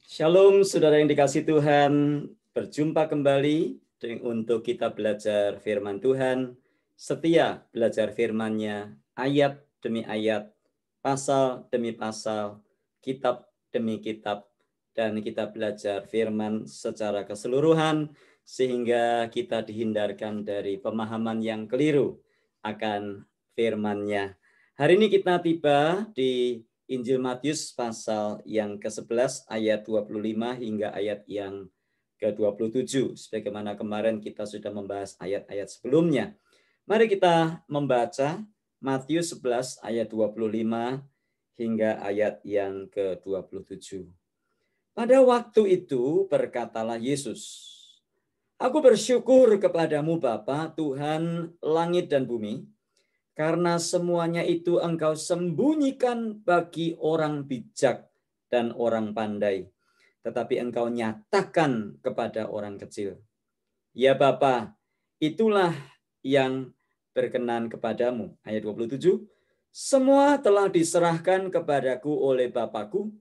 Shalom saudara yang dikasih Tuhan, berjumpa kembali untuk kita belajar firman Tuhan, setia belajar firman-Nya, ayat demi ayat, pasal demi pasal, kitab demi kitab, dan kita belajar firman secara keseluruhan, sehingga kita dihindarkan dari pemahaman yang keliru akan firman-Nya. Hari ini kita tiba di Injil Matius pasal yang ke-11 ayat 25 hingga ayat yang ke-27. Sebagaimana kemarin kita sudah membahas ayat-ayat sebelumnya. Mari kita membaca Matius 11 ayat 25 hingga ayat yang ke-27. Pada waktu itu berkatalah Yesus, "Aku bersyukur kepadamu Bapa, Tuhan langit dan bumi, karena semuanya itu Engkau sembunyikan bagi orang bijak dan orang pandai, tetapi Engkau nyatakan kepada orang kecil. Ya Bapa, itulah yang berkenan kepadamu." Ayat 27. "Semua telah diserahkan kepadaku oleh Bapakku,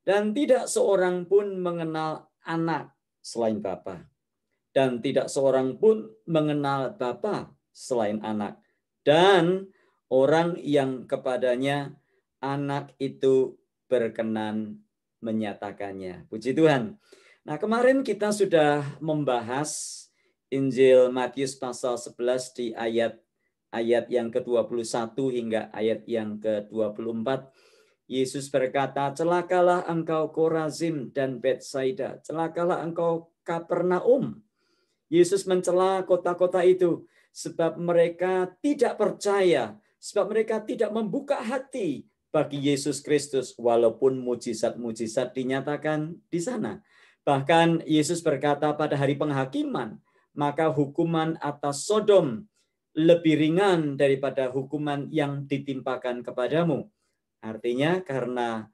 dan tidak seorang pun mengenal anak selain Bapa, dan tidak seorang pun mengenal Bapa selain anak, dan orang yang kepadanya anak itu berkenan menyatakannya." Puji Tuhan. Nah, kemarin kita sudah membahas Injil Matius pasal 11 di ayat yang ke-21 hingga ayat yang ke-24. Yesus berkata, "Celakalah engkau Korazim dan Betsaida, celakalah engkau Kapernaum." Yesus mencela kota-kota itu sebab mereka tidak percaya, sebab mereka tidak membuka hati bagi Yesus Kristus walaupun mujizat-mujizat dinyatakan di sana. Bahkan Yesus berkata pada hari penghakiman, maka hukuman atas Sodom lebih ringan daripada hukuman yang ditimpakan kepadamu. Artinya karena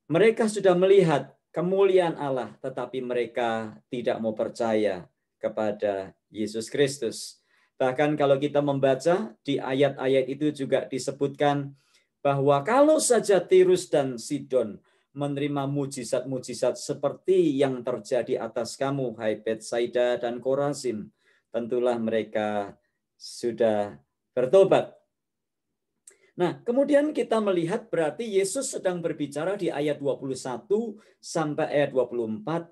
mereka sudah melihat kemuliaan Allah, tetapi mereka tidak mau percaya kepada Yesus Kristus. Bahkan kalau kita membaca di ayat-ayat itu juga disebutkan bahwa kalau saja Tirus dan Sidon menerima mujizat-mujizat seperti yang terjadi atas kamu, hai Betsaida dan Korazim, tentulah mereka sudah bertobat. Nah, kemudian kita melihat berarti Yesus sedang berbicara di ayat 21 sampai ayat 24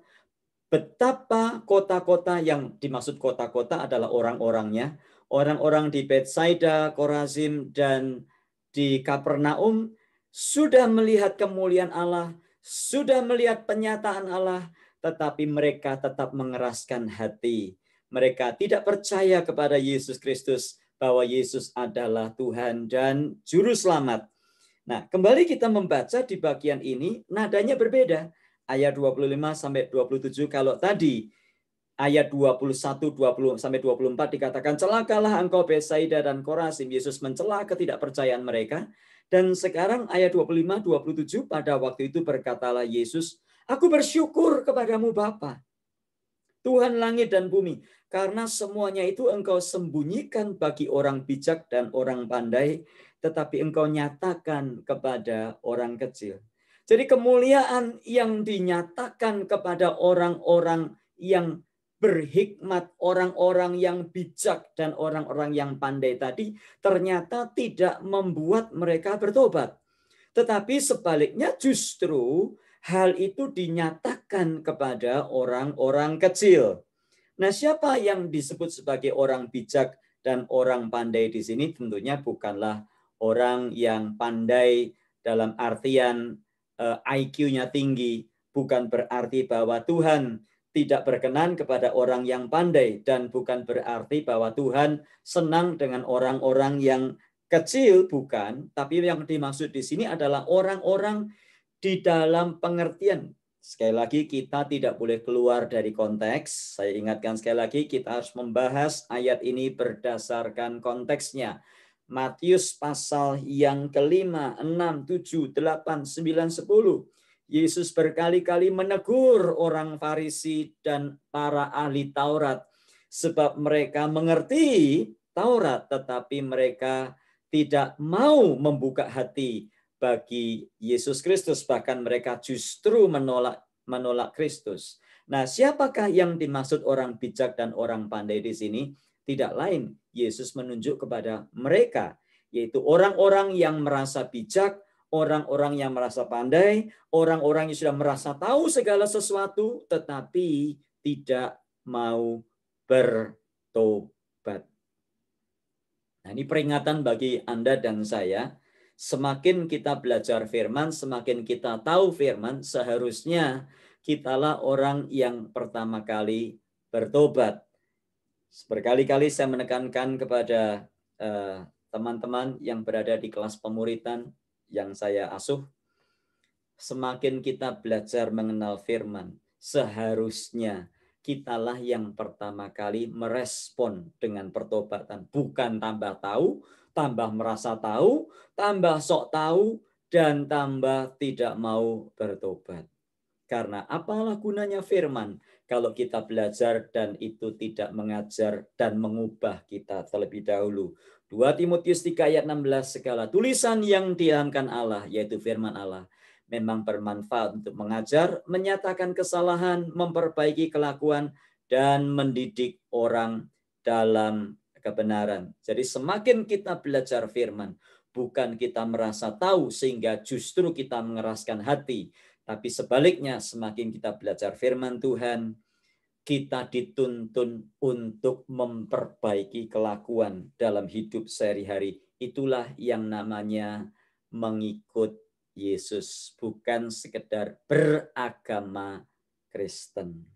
betapa kota-kota, yang dimaksud kota-kota adalah orang-orangnya, orang-orang di Betsaida, Korazim, dan di Kapernaum sudah melihat kemuliaan Allah, sudah melihat penyataan Allah, tetapi mereka tetap mengeraskan hati. Mereka tidak percaya kepada Yesus Kristus, bahwa Yesus adalah Tuhan dan Juru Selamat. Nah, kembali kita membaca di bagian ini, nadanya berbeda. Ayat 25 sampai 27, kalau tadi ayat 21 20 sampai 24 dikatakan, "Celakalah engkau Betsaida dan Korazim." Yesus mencela ketidakpercayaan mereka. Dan sekarang ayat 25 27, pada waktu itu berkatalah Yesus, "Aku bersyukur kepadamu Bapa, Tuhan langit dan bumi, karena semuanya itu Engkau sembunyikan bagi orang bijak dan orang pandai, tetapi Engkau nyatakan kepada orang kecil." Jadi kemuliaan yang dinyatakan kepada orang-orang yang berhikmat, orang-orang yang bijak, dan orang-orang yang pandai tadi ternyata tidak membuat mereka bertobat. Tetapi sebaliknya justru hal itu dinyatakan kepada orang-orang kecil. Nah, siapa yang disebut sebagai orang bijak dan orang pandai di sini? Tentunya bukanlah orang yang pandai dalam artian IQ-nya tinggi. Bukan berarti bahwa Tuhan tidak berkenan kepada orang yang pandai, dan bukan berarti bahwa Tuhan senang dengan orang-orang yang kecil, bukan. Tapi yang dimaksud di sini adalah orang-orang di dalam pengertian. Sekali lagi, kita tidak boleh keluar dari konteks. Saya ingatkan sekali lagi, kita harus membahas ayat ini berdasarkan konteksnya. Matius pasal yang kelima, 6, 7, 8, 9, 10. Yesus berkali-kali menegur orang Farisi dan para ahli Taurat, sebab mereka mengerti Taurat, tetapi mereka tidak mau membuka hati bagi Yesus Kristus. Bahkan mereka justru menolak menolak Kristus. Nah, siapakah yang dimaksud orang bijak dan orang pandai di sini? Tidak lain, Yesus menunjuk kepada mereka, yaitu orang-orang yang merasa bijak, orang-orang yang merasa pandai, orang-orang yang sudah merasa tahu segala sesuatu, tetapi tidak mau bertobat. Nah, ini peringatan bagi Anda dan saya. Semakin kita belajar firman, semakin kita tahu firman, seharusnya kitalah orang yang pertama kali bertobat. Berkali-kali saya menekankan kepada teman-teman yang berada di kelas pemuritan yang saya asuh, semakin kita belajar mengenal firman, seharusnya kitalah yang pertama kali merespon dengan pertobatan. Bukan tambah tahu, tambah merasa tahu, tambah sok tahu, dan tambah tidak mau bertobat. Karena apalah gunanya firman kalau kita belajar dan itu tidak mengajar dan mengubah kita terlebih dahulu. 2 Timotius 3 ayat 16, segala tulisan yang diilhamkan Allah, yaitu firman Allah, memang bermanfaat untuk mengajar, menyatakan kesalahan, memperbaiki kelakuan, dan mendidik orang dalam kebenaran. Jadi semakin kita belajar firman, bukan kita merasa tahu sehingga justru kita mengeraskan hati, tapi sebaliknya semakin kita belajar firman Tuhan, kita dituntun untuk memperbaiki kelakuan dalam hidup sehari-hari. Itulah yang namanya mengikut Yesus, bukan sekedar beragama Kristen.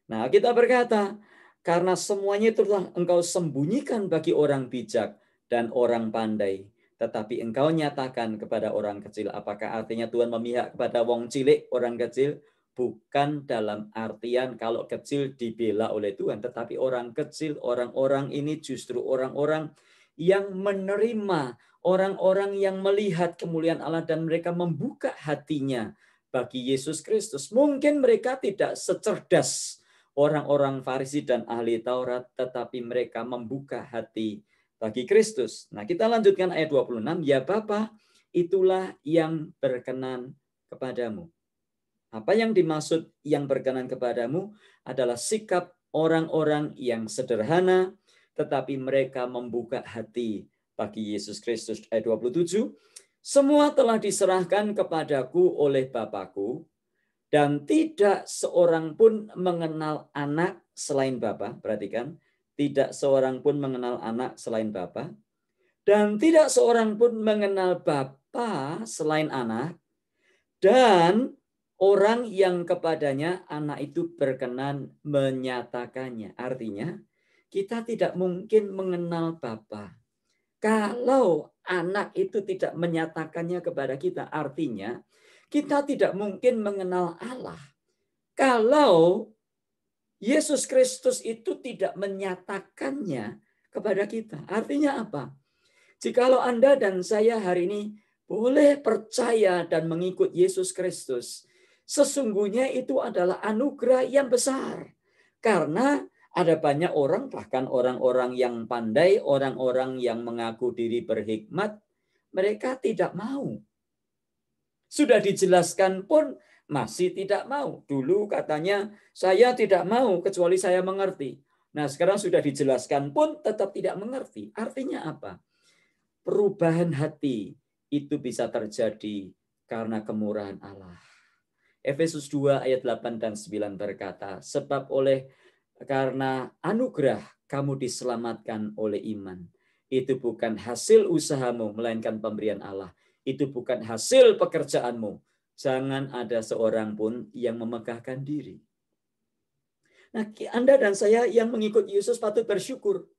Nah, kita berkata, karena semuanya itu telah engkau sembunyikan bagi orang bijak dan orang pandai, tetapi engkau nyatakan kepada orang kecil. Apakah artinya Tuhan memihak kepada wong cilik, orang kecil? Bukan dalam artian kalau kecil dibela oleh Tuhan, tetapi orang kecil, orang-orang ini justru orang-orang yang menerima, orang-orang yang melihat kemuliaan Allah dan mereka membuka hatinya bagi Yesus Kristus. Mungkin mereka tidak secerdas orang-orang Farisi dan ahli Taurat, tetapi mereka membuka hati bagi Kristus. Nah, kita lanjutkan ayat 26. Ya Bapa, itulah yang berkenan kepadamu. Apa yang dimaksud yang berkenan kepadamu adalah sikap orang-orang yang sederhana, tetapi mereka membuka hati bagi Yesus Kristus. Ayat 27. Semua telah diserahkan kepadaku oleh Bapakku, dan tidak seorang pun mengenal anak selain Bapa. Perhatikan, tidak seorang pun mengenal anak selain Bapa, dan tidak seorang pun mengenal Bapa selain anak, dan orang yang kepadanya anak itu berkenan menyatakannya. Artinya, kita tidak mungkin mengenal Bapa kalau anak itu tidak menyatakannya kepada kita. Artinya, kita tidak mungkin mengenal Allah kalau Yesus Kristus itu tidak menyatakannya kepada kita. Artinya apa? Jikalau Anda dan saya hari ini boleh percaya dan mengikut Yesus Kristus, sesungguhnya itu adalah anugerah yang besar. Karena ada banyak orang, bahkan orang-orang yang pandai, orang-orang yang mengaku diri berhikmat, mereka tidak mau. Sudah dijelaskan pun masih tidak mau. Dulu katanya, saya tidak mau kecuali saya mengerti. Nah, sekarang sudah dijelaskan pun tetap tidak mengerti. Artinya apa? Perubahan hati itu bisa terjadi karena kemurahan Allah. Efesus 2 ayat 8 dan 9 berkata, sebab karena anugerah kamu diselamatkan oleh iman. Itu bukan hasil usahamu, melainkan pemberian Allah. Itu bukan hasil pekerjaanmu. Jangan ada seorang pun yang memegahkan diri. Nah, Anda dan saya yang mengikut Yesus patut bersyukur.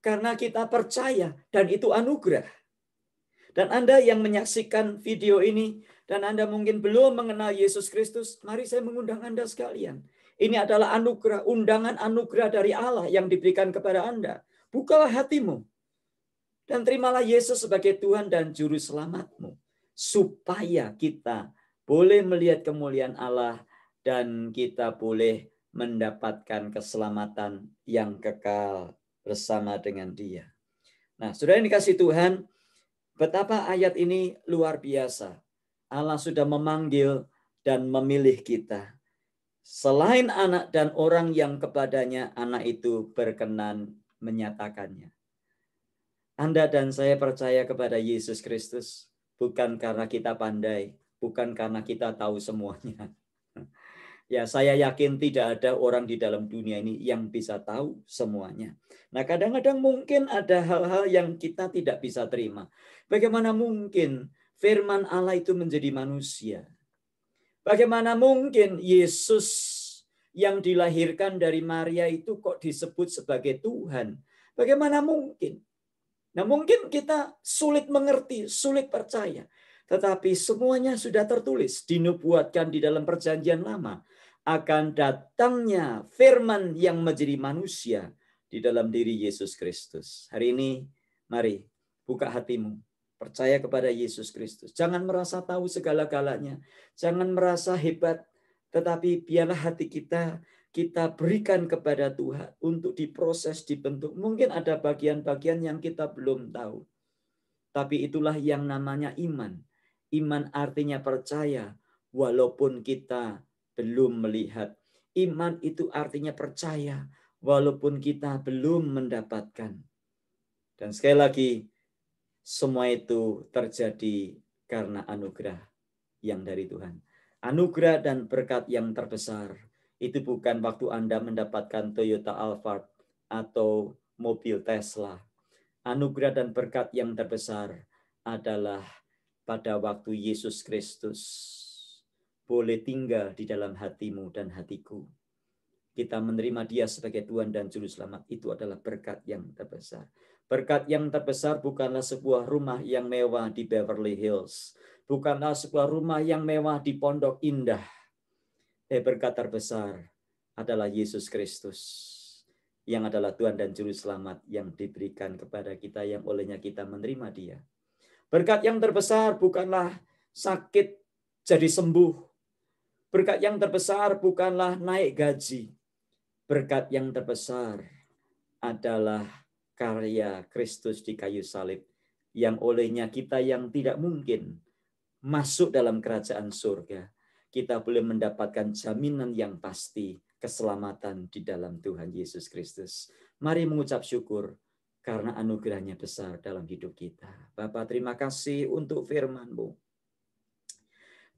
Karena kita percaya dan itu anugerah. Dan Anda yang menyaksikan video ini dan Anda mungkin belum mengenal Yesus Kristus, mari saya mengundang Anda sekalian. Ini adalah anugerah, undangan anugerah dari Allah yang diberikan kepada Anda. Bukalah hatimu dan terimalah Yesus sebagai Tuhan dan Juru Selamatmu. Supaya kita boleh melihat kemuliaan Allah dan kita boleh mendapatkan keselamatan yang kekal bersama dengan Dia. Nah, saudara yang dikasihi Tuhan, betapa ayat ini luar biasa. Allah sudah memanggil dan memilih kita. Selain anak dan orang yang kepadanya anak itu berkenan menyatakannya. Anda dan saya percaya kepada Yesus Kristus bukan karena kita pandai, bukan karena kita tahu semuanya. Ya, saya yakin tidak ada orang di dalam dunia ini yang bisa tahu semuanya. Nah, kadang-kadang mungkin ada hal-hal yang kita tidak bisa terima. Bagaimana mungkin firman Allah itu menjadi manusia? Bagaimana mungkin Yesus yang dilahirkan dari Maria itu kok disebut sebagai Tuhan? Bagaimana mungkin? Nah, mungkin kita sulit mengerti, sulit percaya. Tetapi semuanya sudah tertulis, dinubuatkan di dalam perjanjian lama. Akan datangnya firman yang menjadi manusia di dalam diri Yesus Kristus. Hari ini, mari buka hatimu. Percaya kepada Yesus Kristus. Jangan merasa tahu segala-galanya. Jangan merasa hebat. Tetapi biarlah hati kita berikan kepada Tuhan untuk diproses, dibentuk. Mungkin ada bagian-bagian yang kita belum tahu. Tapi itulah yang namanya iman. Iman artinya percaya walaupun kita belum melihat. Iman itu artinya percaya walaupun kita belum mendapatkan. Dan sekali lagi, semua itu terjadi karena anugerah yang dari Tuhan. Anugerah dan berkat yang terbesar itu bukan waktu Anda mendapatkan Toyota Alphard atau mobil Tesla. Anugerah dan berkat yang terbesar adalah pada waktu Yesus Kristus boleh tinggal di dalam hatimu dan hatiku. Kita menerima Dia sebagai Tuhan dan Juru Selamat. Itu adalah berkat yang terbesar. Berkat yang terbesar bukanlah sebuah rumah yang mewah di Beverly Hills. Bukanlah sebuah rumah yang mewah di Pondok Indah. Berkat terbesar adalah Yesus Kristus, yang adalah Tuhan dan Juru Selamat yang diberikan kepada kita, yang olehnya kita menerima Dia. Berkat yang terbesar bukanlah sakit jadi sembuh. Berkat yang terbesar bukanlah naik gaji. Berkat yang terbesar adalah karya Kristus di kayu salib, yang olehnya kita yang tidak mungkin masuk dalam kerajaan surga, kita boleh mendapatkan jaminan yang pasti keselamatan di dalam Tuhan Yesus Kristus. Mari mengucap syukur karena anugerahnya besar dalam hidup kita. Bapa, terima kasih untuk firman-Mu.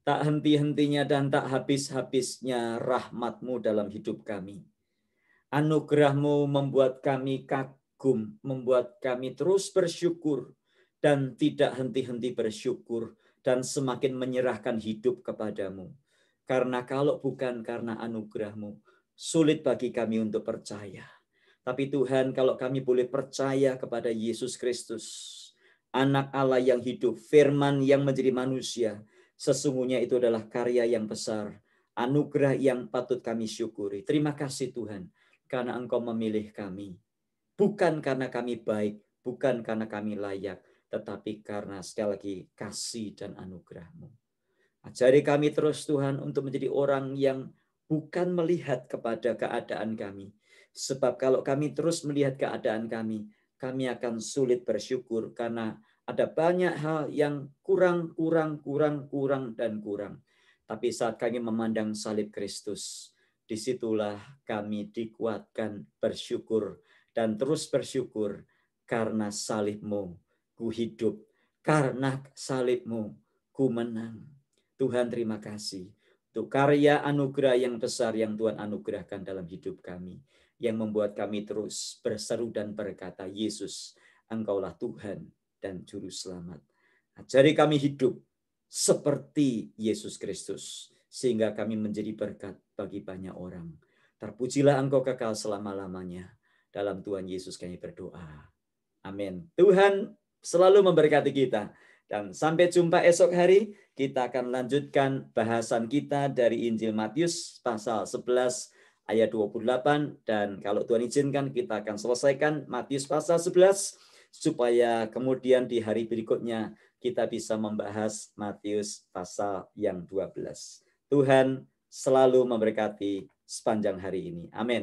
Tak henti-hentinya dan tak habis-habisnya rahmat-Mu dalam hidup kami. Anugerah-Mu membuat kami kagum, membuat kami terus bersyukur dan tidak henti-henti bersyukur dan semakin menyerahkan hidup kepadamu. Karena kalau bukan karena anugerah-Mu, sulit bagi kami untuk percaya. Tapi Tuhan, kalau kami boleh percaya kepada Yesus Kristus, Anak Allah yang hidup, firman yang menjadi manusia, sesungguhnya itu adalah karya yang besar, anugerah yang patut kami syukuri. Terima kasih Tuhan, karena Engkau memilih kami. Bukan karena kami baik, bukan karena kami layak, tetapi karena sekali lagi kasih dan anugerah-Mu. Ajari kami terus Tuhan untuk menjadi orang yang bukan melihat kepada keadaan kami. Sebab kalau kami terus melihat keadaan kami akan sulit bersyukur karena ada banyak hal yang kurang. Tapi saat kami memandang salib Kristus, disitulah kami dikuatkan bersyukur dan terus bersyukur karena salib-Mu ku hidup, karena salib-Mu ku menang. Tuhan, terima kasih untuk karya anugerah yang besar yang Tuhan anugerahkan dalam hidup kami, yang membuat kami terus berseru dan berkata, Yesus, Engkaulah Tuhan dan Juru Selamat. Ajari kami hidup seperti Yesus Kristus, sehingga kami menjadi berkat bagi banyak orang. Terpujilah Engkau kekal selama-lamanya. Dalam Tuhan Yesus kami berdoa. Amin. Tuhan selalu memberkati kita. Dan sampai jumpa esok hari, kita akan lanjutkan bahasan kita dari Injil Matius pasal 11 ayat 28. Dan kalau Tuhan izinkan, kita akan selesaikan Matius pasal 11, supaya kemudian di hari berikutnya kita bisa membahas Matius pasal yang 12. Tuhan selalu memberkati sepanjang hari ini. Amin.